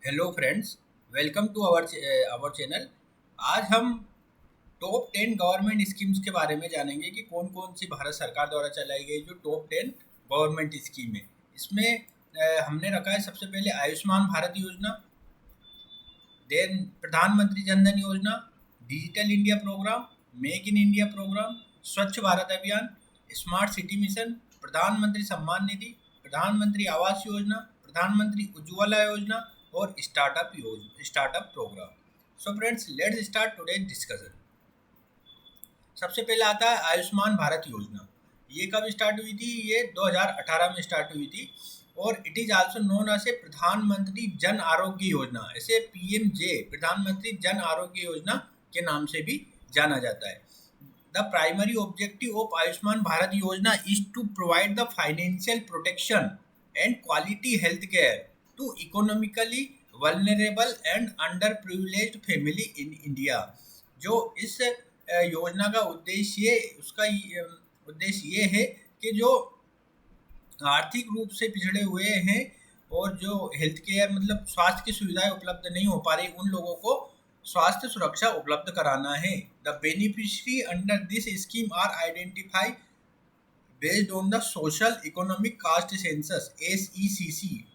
Hello friends, welcome to our channel. आज हम top 10 government schemes के बारे में जानेंगे कि कौन कौन सी भारत सरकार द्वारा चलाई गई जो टॉप 10 गवर्नमेंट स्कीम है। इसमें हमने रखा है सबसे पहले आयुष्मान भारत योजना, देन प्रधानमंत्री Jan Dhan Yojana, digital India program, make in India program, Swachh Bharat अभियान, स्मार्ट सिटी मिशन, प्रधानमंत्री सम्मान निधि, प्रधानमंत्री आवास योजना, प्रधानमंत्री उज्ज्वला योजना और startup programme. So friends, let's start today discussion. सबसे पहले आता है आयुष्मान भारत योजना। ये कब स्टार्ट हुई थी? ये 2018 में स्टार्ट हुई थी और it is also known as a Pradhan Mantri Jan Arogya Yojana, ऐसे पीएमजे प्रधानमंत्री जन आरोग्य योजना के नाम से भी जाना जाता है। The primary objective of Ayushman Bharat Yojana is to provide the financial protection and quality health care to economically vulnerable and underprivileged family in India. जो इस योजना का उद्देश्य ये है कि जो आर्थिक रूप से पिछड़े हुए हैं और जो हेल्थ केयर मतलब स्वास्थ्य की सुविधाएं उपलब्ध नहीं हो पा रही, उन लोगों को स्वास्थ्य सुरक्षा उपलब्ध कराना है। The beneficiary under this scheme are identify based on the social economic caste census SECC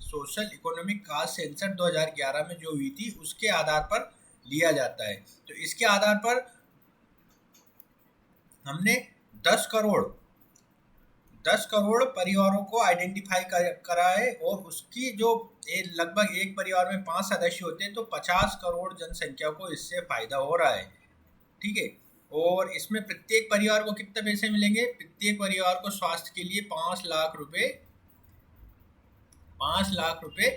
social economic caste census 2011 में जो हुई थी उसके आधार पर लिया जाता है। तो इसके आधार पर हमने 10 करोड़ 10 करोड़ परिवारों को आइडेंटिफाई करा है और उसकी जो लगभग एक परिवार में 5 सदस्य होते हैं तो 50 करोड़ जनसंख्या को इससे फायदा हो रहा है। ठीक है, और इसमें प्रत्येक परिवार को कितने पैसे मिलेंगे? प्रत्येक परिवार को स्वास्थ्य के लिए 5 लाख रुपए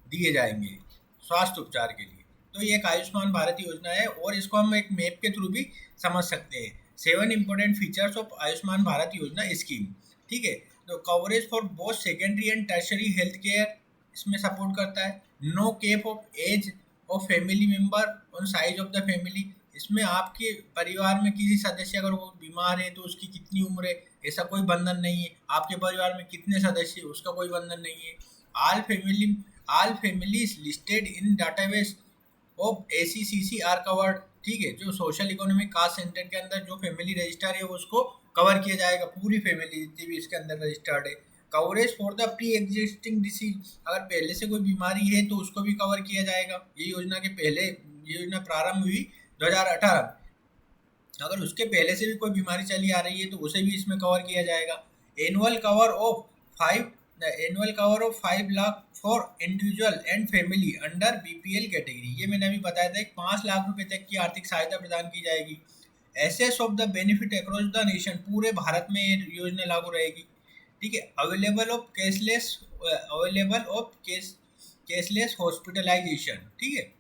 दिए जाएंगे स्वास्थ्य उपचार के लिए। तो ये एक आयुष्मान भारत योजना है और इसको हम एक मैप के थ्रू भी समझ सकते हैं। 7 important features of Ayushman Bharat Yojana scheme. ठीक है, तो coverage for both secondary and tertiary health care इसमें सपोर्ट करता है। No cap of age of family member on size of the family. इसमें आपके परिवार में किसी सदस्य अगर वो बीमार है तो उसकी कितनी उम्र है ऐसा कोई बंधन नहीं है। आपके परिवार में कितने सदस्य उसका कोई बंधन नहीं है। All families listed in database of SECC are covered. ठीक है, जो सोशल इकोनॉमिक कास्ट सेंटर के अंदर जो फैमिली रजिस्टर है उसको कवर किया जाएगा, पूरी फैमिली जितनी भी इसके अंदर रजिस्टर्ड है। Coverage for the pre existing disease, अगर पहले से कोई बीमारी है तो उसको भी कवर किया जाएगा। ये योजना प्रारंभ हुई 2018। अगर उसके पहले से भी कोई बीमारी चली आ रही है तो उसे भी इसमें कवर किया जाएगा। Annual cover of 5 lakh for individual and family under BPL category. ये मैंने अभी बताया था कि 5 लाख रुपए तक की आर्थिक सहायता प्रदान की जाएगी। Access of the benefit across the nation, पूरे भारत में ये योजना लागू रहेगी। ठीक है, अवेलेबल ऑफ कैशलेस हॉस्पिटलाइजेशन। ठीक है,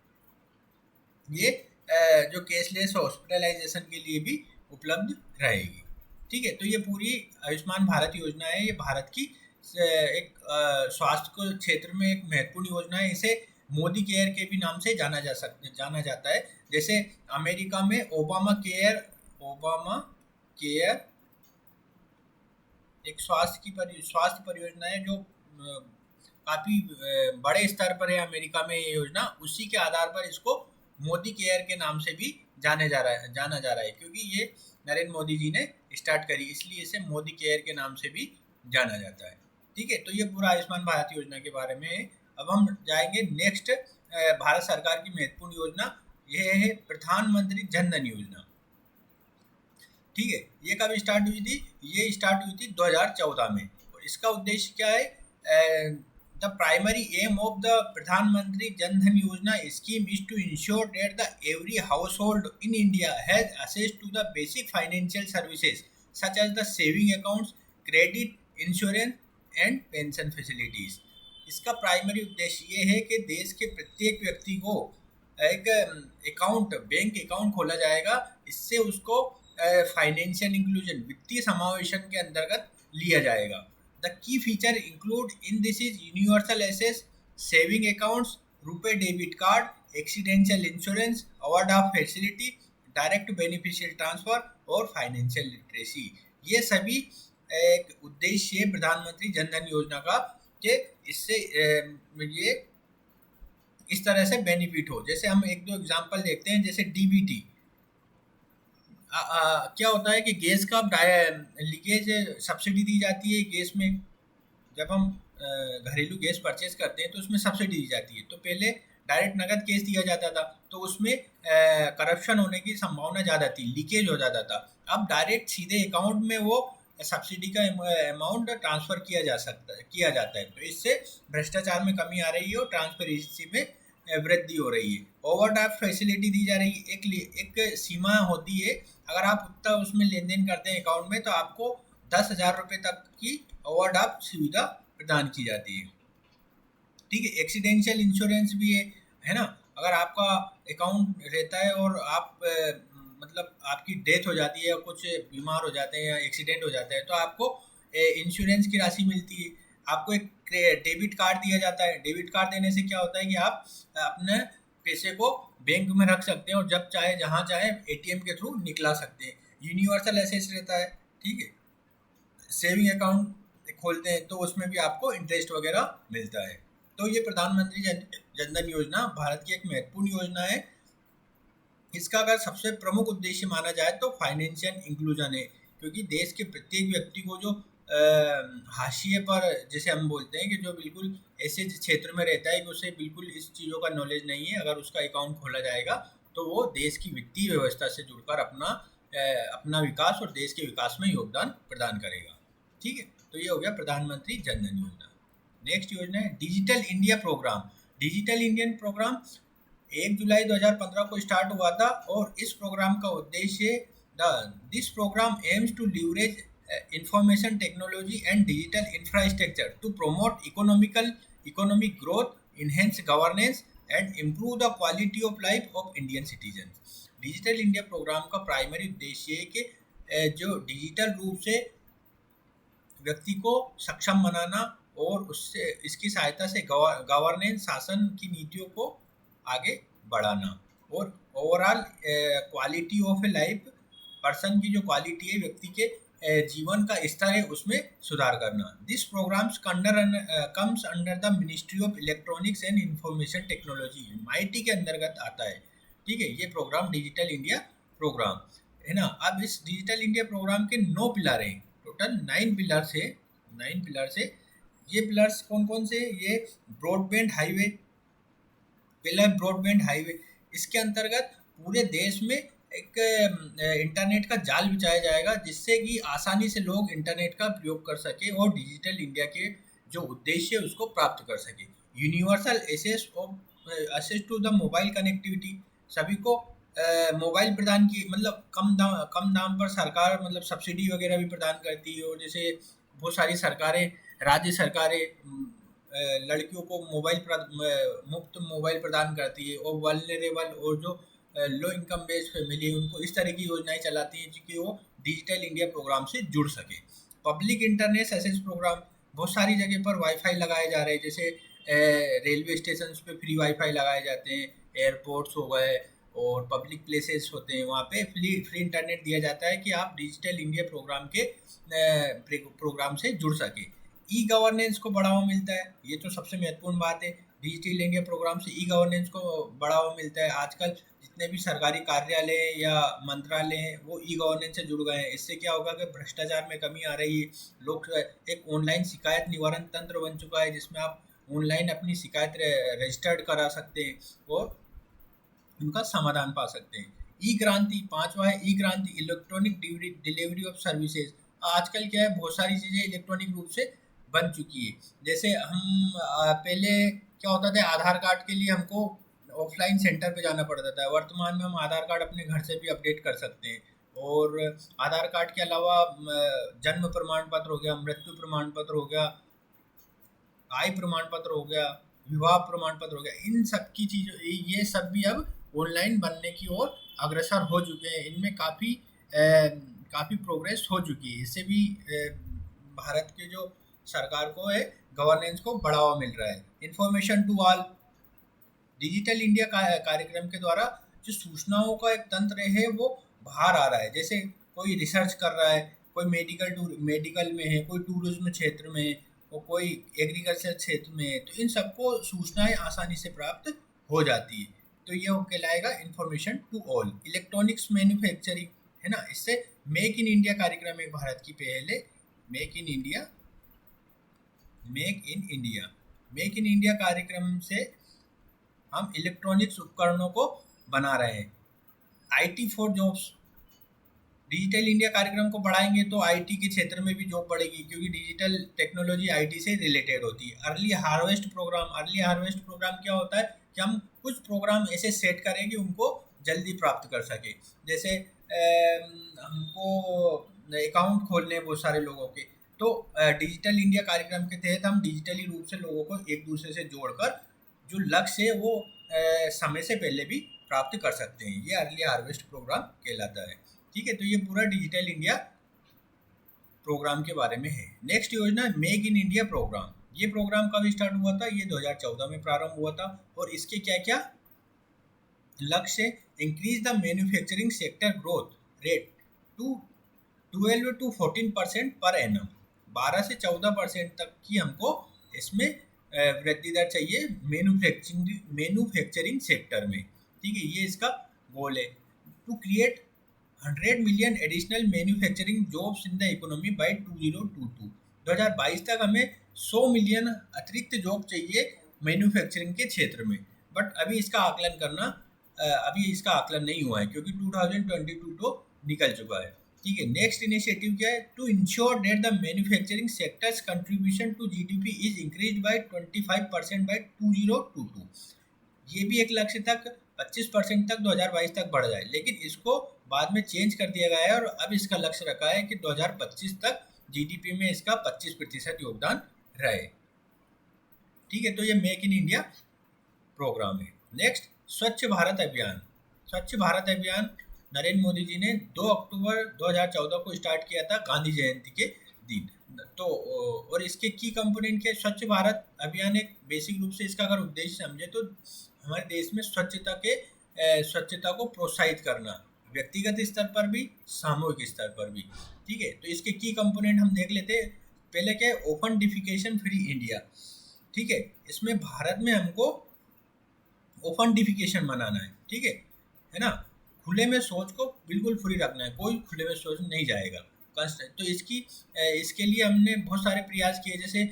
ये जो कैशलेस हॉस्पिटलाइजेशन के लिए भी उपलब्ध रहेगी। ठीक है, तो ये पूरी आयुष्मान भारत योजना है, ये भारत की एक स्वास्थ्य को क्षेत्र में एक महत्वपूर्ण योजना है। इसे मोदी केयर के भी नाम से जाना जाता है। जैसे अमेरिका में ओबामा केयर एक स्वास्थ्य परियोजना है जो काफी बड़े स्तर पर है अमेरिका में ये योजना। उसी के आधार पर इसको मोदी केयर के नाम से भी जाना जा रहा है क्योंकि ये नरेंद्र मोदी जी ने स्टार्ट करी, इसलिए इसे मोदी केयर के नाम से भी जाना जाता है। ठीक है, तो ये पूरा आयुष्मान भारत योजना के बारे में है। अब हम जाएंगे नेक्स्ट भारत सरकार की महत्वपूर्ण योजना, यह है प्रधानमंत्री जन धन योजना। ठीक है, ये कब स्टार्ट हुई थी? ये स्टार्ट हुई थी 2014 में और इसका उद्देश्य क्या है? The primary aim of the Pradhan Mantri Jan Dhan Yojana scheme is to ensure that the every household in India has access to the basic financial services such as the saving accounts, credit, insurance and pension facilities. इसका primary उद्देश्य ये है कि देश के प्रत्येक व्यक्ति को एक बैंक अकाउंट खोला जाएगा। इससे उसको फाइनेंशियल इंक्लूजन, वित्तीय समावेशन के अंतर्गत लिया जाएगा। The key feature include in this is universal access, saving accounts, RuPay debit card, accidental insurance, award of facility, direct beneficial transfer और फाइनेंशियल लिटरेसी। ये सभी एक उद्देश्य प्रधानमंत्री जन धन योजना का कि इससे ये इस तरह से बेनिफिट हो। जैसे हम एक दो एग्जांपल देखते हैं, जैसे डीबीटी। क्या होता है कि गैस का लीकेज सब्सिडी दी जाती है गैस में। जब हम घरेलू गैस परचेज करते हैं तो उसमें सब्सिडी दी जाती है। तो पहले डायरेक्ट नगद गैस दिया जाता था, तो उसमें करप्शन होने की संभावना ज़्यादा थी, लीकेज हो जाता था। अब डायरेक्ट सीधे अकाउंट में वो सब्सिडी का अमाउंट ट्रांसफ़र किया जाता है। तो इससे भ्रष्टाचार में कमी आ रही है और ट्रांसपेरेंसी में वृद्धि हो रही है। ओवरड्राफ्ट फैसिलिटी दी जा रही है। एक सीमा होती है, अगर आप उतना उसमें लेन देन करते हैं अकाउंट में, तो आपको 10,000 रुपये तक की ओवरड्राफ्ट सुविधा प्रदान की जाती है। ठीक है। एक्सीडेंशियल इंश्योरेंस भी है ना। अगर आपका अकाउंट रहता है और आप मतलब आपकी डेथ हो जाती है या कुछ बीमार हो जाते हैं या एक्सीडेंट हो जाता है, तो आपको इंश्योरेंस की राशि मिलती है। आपको एक डेबिट कार्ड दिया जाता है। डेबिट कार्ड देने से क्या होता है कि आप अपने पैसे को बैंक में रख सकते हैं और जब चाहे जहाँ चाहे एटीएम के थ्रू निकला सकते हैं। यूनिवर्सल एसेस रहता है। ठीक है। सेविंग अकाउंट खोलते हैं तो उसमें भी आपको इंटरेस्ट वगैरह मिलता है। तो ये प्रधानमंत्री जनधन योजना भारत की एक महत्वपूर्ण योजना है। इसका अगर सबसे प्रमुख उद्देश्य माना जाए तो फाइनेंशियल इंक्लूजन है, क्योंकि देश के प्रत्येक व्यक्ति को जो हाशिए पर, जैसे हम बोलते हैं कि जो बिल्कुल ऐसे क्षेत्र में रहता है कि उसे बिल्कुल इस चीज़ों का नॉलेज नहीं है, अगर उसका अकाउंट खोला जाएगा तो वो देश की वित्तीय व्यवस्था से जुड़कर अपना विकास और देश के विकास में योगदान प्रदान करेगा। ठीक है। तो ये हो गया प्रधानमंत्री जनधन योजना। नेक्स्ट योजना है digital India programme. Digital Indian programme 1 जुलाई 2015 को स्टार्ट हुआ था और इस प्रोग्राम का उद्देश्य this programme aims to leverage information technology and digital infrastructure to promote economic growth, enhance governance and improve the quality of life of Indian citizen. Digital India programme का primary उद्देश्य है कि जो डिजिटल रूप से व्यक्ति को सक्षम बनाना और उससे इसकी सहायता से गवर्नेंस, शासन की नीतियों को आगे बढ़ाना और overall quality of A life, person की जो क्वालिटी है, व्यक्ति के जीवन का स्तर है, उसमें सुधार करना। This programmes comes under the ministry of electronics and information technology, MIT के अंतर्गत आता है। ठीक है। ये प्रोग्राम डिजिटल इंडिया प्रोग्राम है ना। अब इस डिजिटल इंडिया प्रोग्राम के 9 पिलर हैं, टोटल 9 पिलर्स है। 9 पिलर्स है। ये पिलर्स कौन कौन से? ये ब्रॉडबैंड हाईवे, पहला ब्रॉडबैंड हाईवे। इसके अंतर्गत पूरे देश में एक इंटरनेट का जाल बिछाया जाएगा, जिससे कि आसानी से लोग इंटरनेट का प्रयोग कर सके और डिजिटल इंडिया के जो उद्देश्य है उसको प्राप्त कर सके। Universal access to the mobile connectivity, सभी को मोबाइल प्रदान की, मतलब कम दाम पर सरकार मतलब सब्सिडी वगैरह भी प्रदान करती है। और जैसे बहुत सारी सरकारें, राज्य सरकारें लड़कियों को मुफ्त मोबाइल प्रदान करती है और वल्नरेबल और जो लो इनकम बेस्ड फैमिली है उनको इस तरह की योजनाएं चलाती हैं कि वो डिजिटल इंडिया प्रोग्राम से जुड़ सके। पब्लिक इंटरनेट एक्सेस प्रोग्राम, बहुत सारी जगह पर वाईफाई लगाए जा रहे हैं। जैसे रेलवे स्टेशन पे फ्री वाईफाई लगाए जाते हैं, एयरपोर्ट्स हो गए और पब्लिक प्लेसेस होते हैं, वहाँ पे फ्री इंटरनेट दिया जाता है कि आप डिजिटल इंडिया प्रोग्राम से जुड़ सके। ई गवर्नेंस को बढ़ावा मिलता है, ये तो सबसे महत्वपूर्ण बात है। डिजिटल इंडिया प्रोग्राम से ई गवर्नेंस को बढ़ावा मिलता है। आजकल जितने भी सरकारी कार्यालय हैं या मंत्रालय हैं वो ई गवर्नेंस से जुड़ गए हैं। इससे क्या होगा कि भ्रष्टाचार में कमी आ रही है। लोग एक ऑनलाइन शिकायत निवारण तंत्र बन चुका है, जिसमें आप ऑनलाइन अपनी शिकायत रजिस्टर्ड करा सकते हैं और उनका समाधान पा सकते हैं। ई क्रांति, पांचवा है ई क्रांति, इलेक्ट्रॉनिक डिलीवरी ऑफ सर्विसेज। आजकल क्या है, बहुत सारी चीज़ें इलेक्ट्रॉनिक रूप से बन चुकी है। जैसे हम पहले क्या होता था, आधार कार्ड के लिए हमको ऑफलाइन सेंटर पे जाना पड़ता था। वर्तमान में हम आधार कार्ड अपने घर से भी अपडेट कर सकते हैं। और आधार कार्ड के अलावा जन्म प्रमाण पत्र हो गया, मृत्यु प्रमाण पत्र हो गया, आय प्रमाण पत्र हो गया, विवाह प्रमाण पत्र हो गया, इन सब की चीज़ों, ये सब भी अब ऑनलाइन बनने की ओर अग्रसर हो चुके हैं। इनमें काफ़ी प्रोग्रेस हो चुकी है। इससे भी भारत के जो सरकार को है गवर्नेंस को बढ़ावा मिल रहा है। Information to all, digital India कार्यक्रम के द्वारा जो सूचनाओं का एक तंत्र है वो बाहर आ रहा है। जैसे कोई रिसर्च कर रहा है, कोई मेडिकल में है, कोई टूरिज्म क्षेत्र में है, और कोई एग्रीकल्चर क्षेत्र में है, तो इन सबको सूचनाएं आसानी से प्राप्त हो जाती है। तो ये हो कहलाएगा information to all. Electronics manufacturing है ना, इससे मेक इन इंडिया कार्यक्रम एक भारत की पहल है। Make in India, make in India, make in India कार्यक्रम से हम इलेक्ट्रॉनिक्स उपकरणों को बना रहे हैं। IT for jobs, digital India कार्यक्रम को बढ़ाएंगे तो आईटी के क्षेत्र में भी जॉब बढ़ेगी, क्योंकि डिजिटल टेक्नोलॉजी आईटी से रिलेटेड होती है। Early harvest programme, early harvest programme क्या होता है कि हम कुछ प्रोग्राम ऐसे सेट करें कि उनको जल्दी प्राप्त कर सके। जैसे हमको अकाउंट खोलने हैं बहुत सारे लोगों के, तो डिजिटल इंडिया कार्यक्रम के तहत हम डिजिटली रूप से लोगों को एक दूसरे से जोड़कर जो लक्ष्य है वो समय से पहले भी प्राप्त कर सकते हैं। ये अर्ली हार्वेस्ट प्रोग्राम कहलाता है। ठीक है, तो ये पूरा डिजिटल इंडिया प्रोग्राम के बारे में है। नेक्स्ट योजना मेक इन इंडिया प्रोग्राम। ये प्रोग्राम कब स्टार्ट हुआ था? ये 2014 में प्रारंभ हुआ था। और इसके क्या क्या लक्ष्य? Increase the manufacturing sector growth rate to 12 to 14% per annum. 12 से 14% तक की हमको इसमें वृद्धि दर चाहिए मैन्युफैक्चरिंग सेक्टर में। ठीक है, ये इसका गोल है। To create 100 million additional manufacturing jobs in the economy by 2022। 2022 तक हमें 100 मिलियन अतिरिक्त जॉब चाहिए मैन्युफैक्चरिंग के क्षेत्र में। बट अभी इसका आकलन नहीं हुआ है, क्योंकि 2022 तो निकल चुका है। ठीक है, नेक्स्ट इनिशिएटिव क्या है? To ensure that the manufacturing sectors contribution to GDP is increase by 25% by 2022। ये भी एक लक्ष्य तक 25% तक 2022 तक बढ़ जाए, लेकिन इसको बाद में चेंज कर दिया गया है और अब इसका लक्ष्य रखा है कि 2025 तक जीडीपी में इसका 25% योगदान रहे। ठीक है, तो ये मेक इन इंडिया प्रोग्राम है। नेक्स्ट स्वच्छ भारत अभियान। स्वच्छ भारत अभियान नरेंद्र मोदी जी ने 2 अक्टूबर 2014 को स्टार्ट किया था, गांधी जयंती के दिन। तो और इसके की कंपोनेंट के स्वच्छ भारत अभियान एक बेसिक रूप से इसका अगर उद्देश्य समझे तो हमारे देश में स्वच्छता को प्रोत्साहित करना, व्यक्तिगत स्तर पर भी सामूहिक स्तर पर भी। ठीक है, तो इसके की कंपोनेंट हम देख लेते हैं। पहले क्या है? Open defecation free India. ठीक है, इसमें भारत में हमको ओपन डिफिकेशन मनाना है। ठीक है ना, खुले में शौच को बिल्कुल फ्री रखना है, कोई खुले में शौच नहीं जाएगा। तो इसके लिए हमने बहुत सारे प्रयास किए, जैसे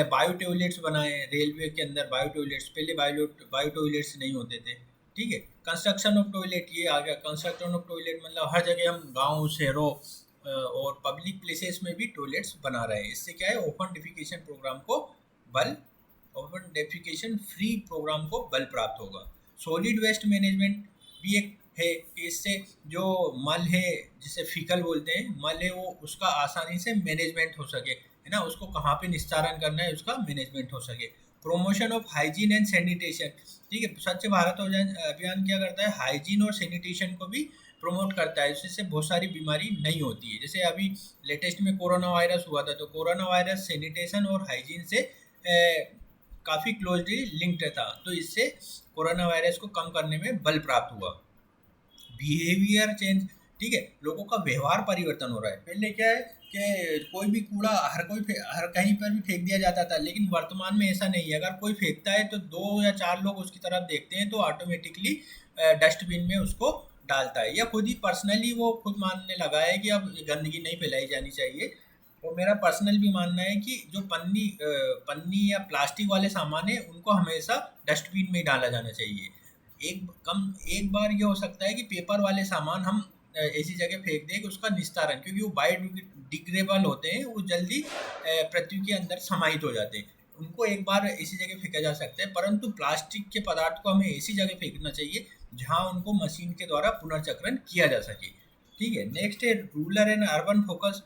बायो टॉयलेट्स बनाए रेलवे के अंदर। बायो टॉयलेट्स पहले बायो टॉयलेट्स नहीं होते थे। ठीक है, कंस्ट्रक्शन ऑफ टॉयलेट ये आ गया। कंस्ट्रक्शन ऑफ टॉयलेट मतलब हर जगह हम गाँव शहरों और पब्लिक प्लेसेस में भी टॉयलेट्स बना रहे हैं। इससे क्या है? ओपन डेफिकेशन फ्री प्रोग्राम को बल प्राप्त होगा। सॉलिड वेस्ट मैनेजमेंट भी एक है कि इससे जो मल है, जिसे फीकल बोलते हैं, मल है, वो उसका आसानी से मैनेजमेंट हो सके, है ना, उसको कहाँ पे निस्तारण करना है उसका मैनेजमेंट हो सके। Promotion of hygiene and sanitation. ठीक है, स्वच्छ भारत अभियान क्या करता है? हाइजीन और सैनिटेशन को भी प्रमोट करता है, इससे बहुत सारी बीमारी नहीं होती है। जैसे अभी लेटेस्ट में कोरोना वायरस हुआ था, तो कोरोना वायरस सैनिटेशन और हाइजीन से काफ़ी क्लोजली लिंक्ड था, तो इससे कोरोना वायरस को कम करने में बल प्राप्त हुआ। Behaviour change. ठीक है, लोगों का व्यवहार परिवर्तन हो रहा है। पहले क्या है कि कोई भी कूड़ा हर कहीं पर भी फेंक दिया जाता था, लेकिन वर्तमान में ऐसा नहीं है। अगर कोई फेंकता है तो 2 या 4 लोग उसकी तरफ देखते हैं तो ऑटोमेटिकली डस्टबिन में उसको डालता है, या खुद ही पर्सनली वो खुद मानने लगा है कि अब गंदगी नहीं फैलाई जानी चाहिए। और मेरा पर्सनल भी मानना है कि जो पन्नी या प्लास्टिक वाले सामान है उनको हमेशा डस्टबिन में ही डाला जाना चाहिए। एक बार ये हो सकता है कि पेपर वाले सामान हम ऐसी जगह फेंक दें कि उसका निस्तारण, क्योंकि वो बायोडिग्रेडेबल होते हैं, वो जल्दी पृथ्वी के अंदर समाहित हो जाते हैं, उनको एक बार ऐसी जगह फेंका जा सकता है। परंतु प्लास्टिक के पदार्थ को हमें ऐसी जगह फेंकना चाहिए जहाँ उनको मशीन के द्वारा पुनर्चक्रण किया जा सके। ठीक है, नेक्स्ट है रूरल एंड अर्बन फोकस।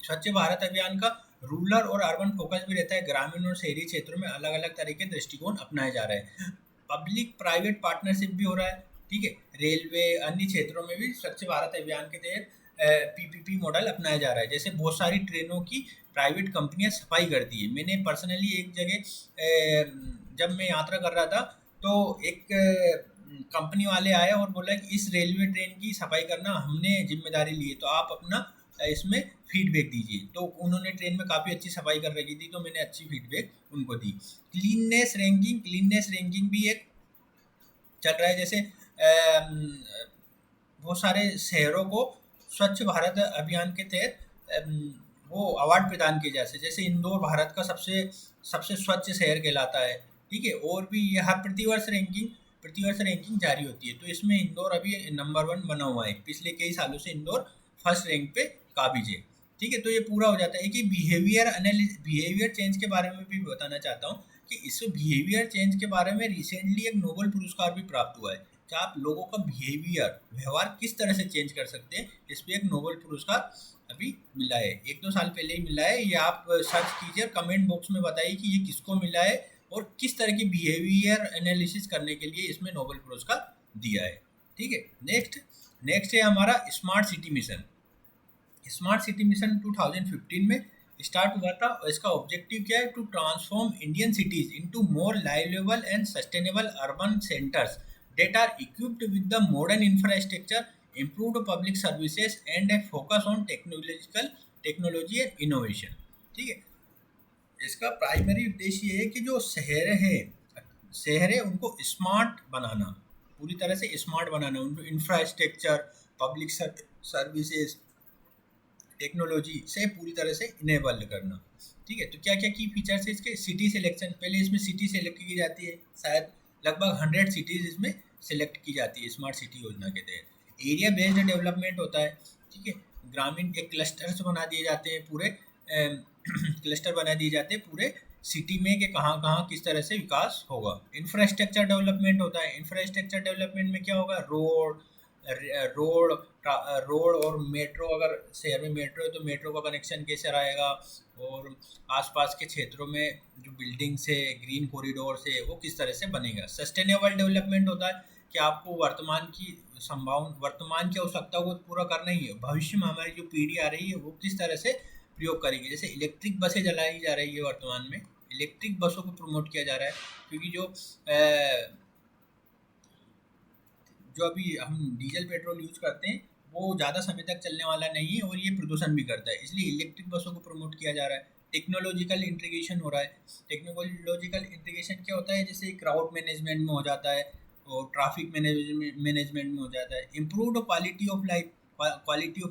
स्वच्छ भारत अभियान का रूरल और अर्बन फोकस भी रहता है। ग्रामीण और शहरी क्षेत्रों में अलग अलग तरह के दृष्टिकोण अपनाए जा रहे हैं। पब्लिक प्राइवेट पार्टनरशिप भी हो रहा है। ठीक है, रेलवे अन्य क्षेत्रों में भी स्वच्छ भारत अभियान के तहत पीपीपी मॉडल अपनाया जा रहा है। जैसे बहुत सारी ट्रेनों की प्राइवेट कंपनियां सफाई करती है। मैंने पर्सनली एक जगह जब मैं यात्रा कर रहा था तो एक कंपनी वाले आए और बोला कि इस रेलवे ट्रेन की सफाई करना हमने जिम्मेदारी ली है, तो आप अपना इसमें फीडबैक दीजिए। तो उन्होंने ट्रेन में काफ़ी अच्छी सफाई कर रखी थी, तो मैंने अच्छी फीडबैक उनको दी। क्लीननेस रैंकिंग भी एक चल रहा है, जैसे बहुत सारे शहरों को स्वच्छ भारत अभियान के तहत वो अवार्ड प्रदान किए जाते हैं, जैसे इंदौर भारत का सबसे सबसे स्वच्छ शहर कहलाता है, ठीक है। और भी ये हर प्रतिवर्ष रैंकिंग जारी होती है, तो इसमें इंदौर अभी नंबर 1 बना हुआ है, पिछले कई सालों से इंदौर फर्स्ट रैंक पे काबिज है, ठीक है। तो ये पूरा हो जाता है कि बिहेवियर चेंज के बारे में भी बताना चाहता हूँ कि इस बिहेवियर चेंज के बारे में रिसेंटली एक नोबेल पुरस्कार भी प्राप्त हुआ है कि आप लोगों का व्यवहार किस तरह से चेंज कर सकते हैं। इस पर एक नोबेल पुरस्कार अभी मिला है, 1-2 साल पहले ही मिला है। ये आप सर्च कीजिए और कमेंट बॉक्स में बताइए कि ये किसको मिला है और किस तरह की बिहेवियर एनालिसिस करने के लिए इसमें नोबेल पुरस्कार दिया है, ठीक है। नेक्स्ट है हमारा smart city mission. Smart city mission 2015 में स्टार्ट हुआ था और इसका ऑब्जेक्टिव क्या है, to transform Indian cities into more liveable and sustainable urban centres that are equipped with the modern infrastructure, improved public services and a focus on technology and innovation, ठीक है। इसका प्राइमरी उद्देश्य ये है कि जो शहर है उनको स्मार्ट बनाना, पूरी तरह से स्मार्ट बनाना, उनको इंफ्रास्ट्रक्चर, पब्लिक सर्विसेज, टेक्नोलॉजी से पूरी तरह से इनेबल करना, ठीक है। तो क्या क्या की फीचर्स है इसके, सिटी सिलेक्शन, पहले इसमें सिटी सेलेक्ट की जाती है, शायद लगभग 100 सिटीज़ इसमें सेलेक्ट की जाती है स्मार्ट सिटी योजना के तहत। एरिया बेस्ड डेवलपमेंट होता है, ठीक है। ग्रामीण एक क्लस्टर्स बना दिए जाते हैं, पूरे क्लस्टर बना दिए जाते हैं पूरे सिटी में कि कहाँ कहाँ किस तरह से विकास होगा। इंफ्रास्ट्रक्चर डेवलपमेंट होता है, इंफ्रास्ट्रक्चर डेवलपमेंट में क्या होगा, रोड और मेट्रो, अगर शहर में मेट्रो है तो मेट्रो का कनेक्शन कैसे रहेगा, और आसपास के क्षेत्रों में जो बिल्डिंग्स है, ग्रीन कॉरिडोर है, वो किस तरह से बनेगा। सस्टेनेबल डेवलपमेंट होता है कि आपको वर्तमान की आवश्यकताओं को पूरा करना ही है, भविष्य में हमारी जो पीढ़ी आ रही है वो किस तरह से प्रयोग करेगी। जैसे इलेक्ट्रिक बसें चलाई जा रही है, वर्तमान में इलेक्ट्रिक बसों को प्रमोट किया जा रहा है, क्योंकि जो अभी हम डीजल पेट्रोल यूज करते हैं वो ज़्यादा समय तक चलने वाला नहीं है और ये प्रदूषण भी करता है, इसलिए इलेक्ट्रिक बसों को प्रमोट किया जा रहा है। टेक्नोलॉजिकल इंटीग्रेशन हो रहा है। टेक्नोलॉजिकल इंटीग्रेशन क्या होता है, जैसे क्राउड मैनेजमेंट में हो जाता है और ट्रैफिक मैनेजमेंट में हो जाता है। Improved quality of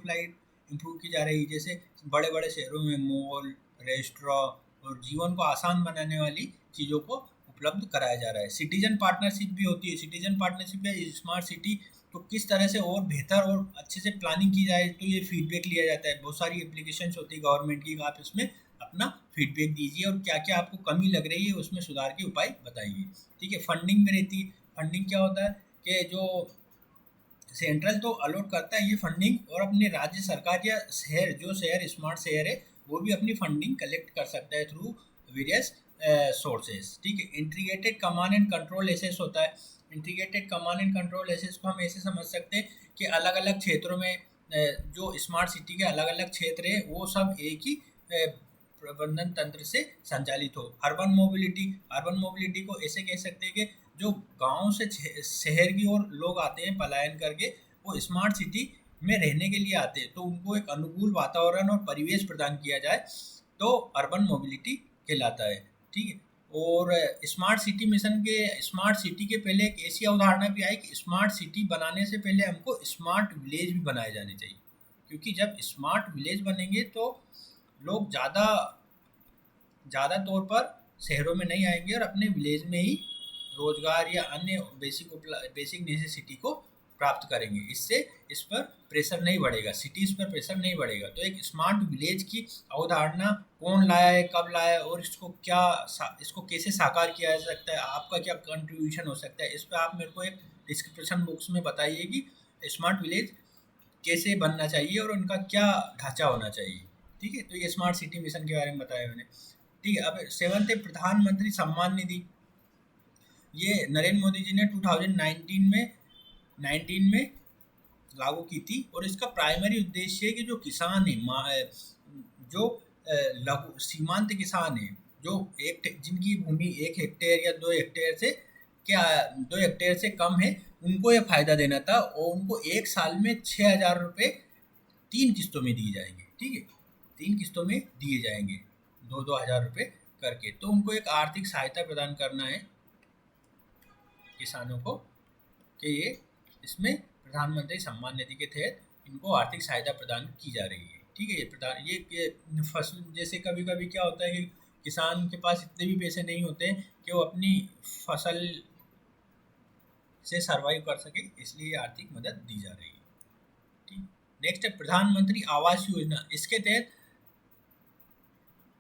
life improve की जा रही है, जैसे बड़े बड़े शहरों में मॉल, रेस्टोरें और जीवन को आसान बनाने वाली चीज़ों को उपलब्ध कराया जा रहा है। सिटीजन पार्टनरशिप भी होती है। सिटीजन पार्टनरशिप में स्मार्ट सिटी तो किस तरह से और बेहतर और अच्छे से प्लानिंग की जाए, तो ये फीडबैक लिया जाता है। बहुत सारी एप्लीकेशंस होती है गवर्नमेंट की, आप इसमें अपना फीडबैक दीजिए और क्या क्या आपको कमी लग रही है उसमें सुधार के उपाय बताइए, ठीक है। फंडिंग में रहती है। फंडिंग क्या होता है कि जो सेंट्रल तो अलॉट करता है ये फंडिंग, और अपने राज्य सरकार या शहर स्मार्ट शहर है वो भी अपनी फंडिंग कलेक्ट कर सकता है थ्रू वेरियस सोर्सेज, ठीक है। Integrated command and control access होता है। Integrated command and control access को हम ऐसे समझ सकते हैं कि अलग अलग क्षेत्रों में जो स्मार्ट सिटी के अलग अलग क्षेत्र है वो सब एक ही प्रबंधन तंत्र से संचालित हो। अर्बन मोबिलिटी को ऐसे कह सकते हैं कि जो गांव से शहर की ओर लोग आते हैं पलायन करके, वो स्मार्ट सिटी में रहने के लिए आते हैं, तो उनको एक अनुकूल वातावरण और परिवेश प्रदान किया जाए तो अर्बन मोबिलिटी कहलाता है, ठीक है। और स्मार्ट सिटी के पहले एक ऐसी अवधारणा भी आई कि स्मार्ट सिटी बनाने से पहले हमको स्मार्ट विलेज भी बनाए जाने चाहिए, क्योंकि जब स्मार्ट विलेज बनेंगे तो लोग ज़्यादा तौर पर शहरों में नहीं आएंगे और अपने विलेज में ही रोजगार या अन्य बेसिक नेसेसिटी को प्राप्त करेंगे। इससे इस पर प्रेशर नहीं बढ़ेगा, सिटीज़ पर प्रेशर नहीं बढ़ेगा। तो एक स्मार्ट विलेज की अवधारणा कौन लाया है, कब लाया है और इसको कैसे साकार किया जा सकता है, आपका क्या कंट्रीब्यूशन हो सकता है, इस पर आप मेरे को एक डिस्क्रिप्शन बॉक्स में बताइए कि स्मार्ट विलेज कैसे बनना चाहिए और उनका क्या ढांचा होना चाहिए, ठीक है। तो ये स्मार्ट सिटी मिशन के बारे में बताया मैंने, ठीक है। अब 7th है प्रधानमंत्री सम्मान निधि। ये नरेंद्र मोदी जी ने 2019 में लागू की थी और इसका प्राइमरी उद्देश्य है कि जो किसान है, जो लघु सीमांत किसान है, जो जिनकी भूमि 1 हेक्टेयर या 2 हेक्टेयर से कम है, उनको ये फायदा देना था और उनको एक साल में 6,000 रुपये 3 किस्तों में दिए जाएंगे, ठीक है, 3 किस्तों में दिए जाएंगे 2-2 हज़ार रुपये करके। तो उनको एक आर्थिक सहायता प्रदान करना है किसानों को कि ये इसमें प्रधानमंत्री सम्मान निधि के तहत इनको आर्थिक सहायता प्रदान की जा रही है, ठीक है। ये फसल, जैसे कभी कभी क्या होता है कि किसान के पास इतने भी पैसे नहीं होते हैं कि वो अपनी फसल से सरवाइव कर सके, इसलिए आर्थिक मदद दी जा रही है, ठीक। नेक्स्ट है प्रधानमंत्री आवास योजना। इसके तहत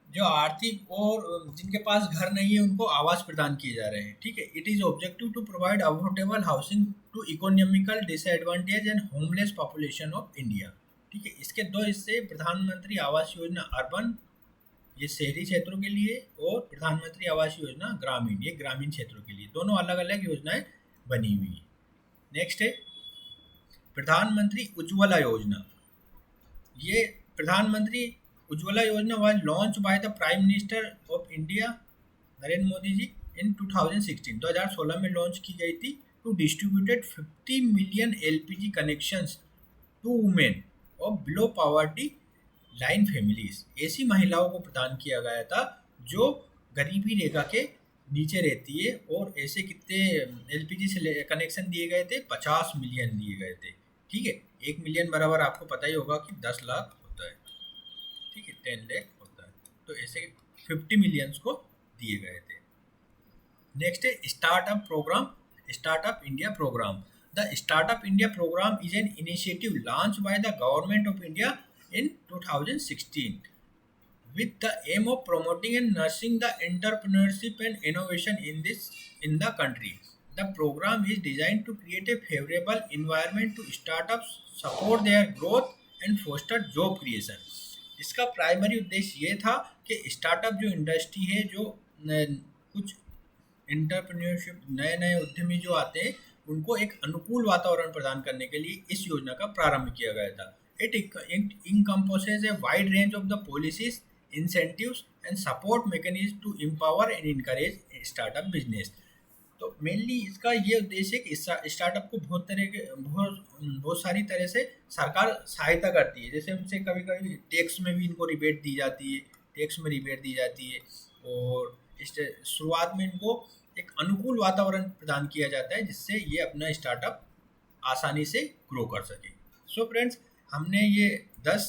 जो आर्थिक और जिनके पास घर नहीं है उनको आवास प्रदान किए जा रहे हैं, ठीक है। It is objective to provide affordable housing to economical disadvantage and homeless population of India, ठीक है। इसके दो हिस्से, प्रधानमंत्री आवास योजना अर्बन, ये शहरी क्षेत्रों के लिए, और प्रधानमंत्री आवास योजना ग्रामीण, ये ग्रामीण क्षेत्रों के लिए। दोनों अलग अलग योजनाएं बनी हुई है। नेक्स्ट है प्रधानमंत्री उज्ज्वला योजना। ये Pradhan Mantri Ujjwala Yojana was launched by the prime minister of India Narendra Modi ji in 2016 में लॉन्च की गई थी। To distributed 50 million LPG connections to women of below poverty line families. ऐसी महिलाओं को प्रदान किया गया था जो गरीबी रेखा के नीचे रहती है। और ऐसे कितने एलपीजी से कनेक्शन दिए गए थे? 50 मिलियन दिए गए थे, ठीक है। 1 मिलियन बराबर आपको पता ही होगा कि 10 लाख होता है, ठीक है, 10 लाख होता है। तो ऐसे 50 मिलियंस को दिए गए थे। नेक्स्ट है startup programme, startup India programme. The startup India programme is an initiative launch by the government of India in 2016 with the aim of promoting and nurturing the entrepreneurship and innovation in the country. The program is designed to create a favorable environment to startups, support their growth and foster job creation. इसका primary उद्देश्य ये था कि startup जो industry है, जो कुछ entrepreneurship नए नए उद्यमी जो आते हैं उनको एक अनुकूल वातावरण प्रदान करने के लिए इस योजना का प्रारंभ किया गया था। It encompasses a wide range of the policies, incentives and support mechanisms to empower and encourage startup business. तो मेनली इसका ये उद्देश्य है कि स्टार्टअप को बहुत सारी तरह से सरकार सहायता करती है। जैसे उनसे कभी कभी टैक्स में भी इनको रिबेट दी जाती है, टैक्स में रिबेट दी जाती है, और शुरुआत में इनको एक अनुकूल वातावरण प्रदान किया जाता है जिससे ये अपना स्टार्टअप आसानी से ग्रो कर सके। सो फ्रेंड्स, हमने ये 10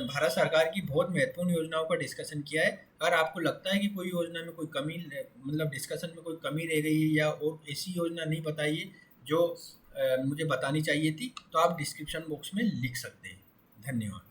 भारत सरकार की बहुत महत्वपूर्ण योजनाओं का डिस्कशन किया है। अगर आपको लगता है कि कोई योजना में कोई कमी, मतलब डिस्कशन में कोई कमी रह गई है या और ऐसी योजना नहीं बताई है जो मुझे बतानी चाहिए थी, तो आप डिस्क्रिप्शन बॉक्स में लिख सकते हैं। धन्यवाद।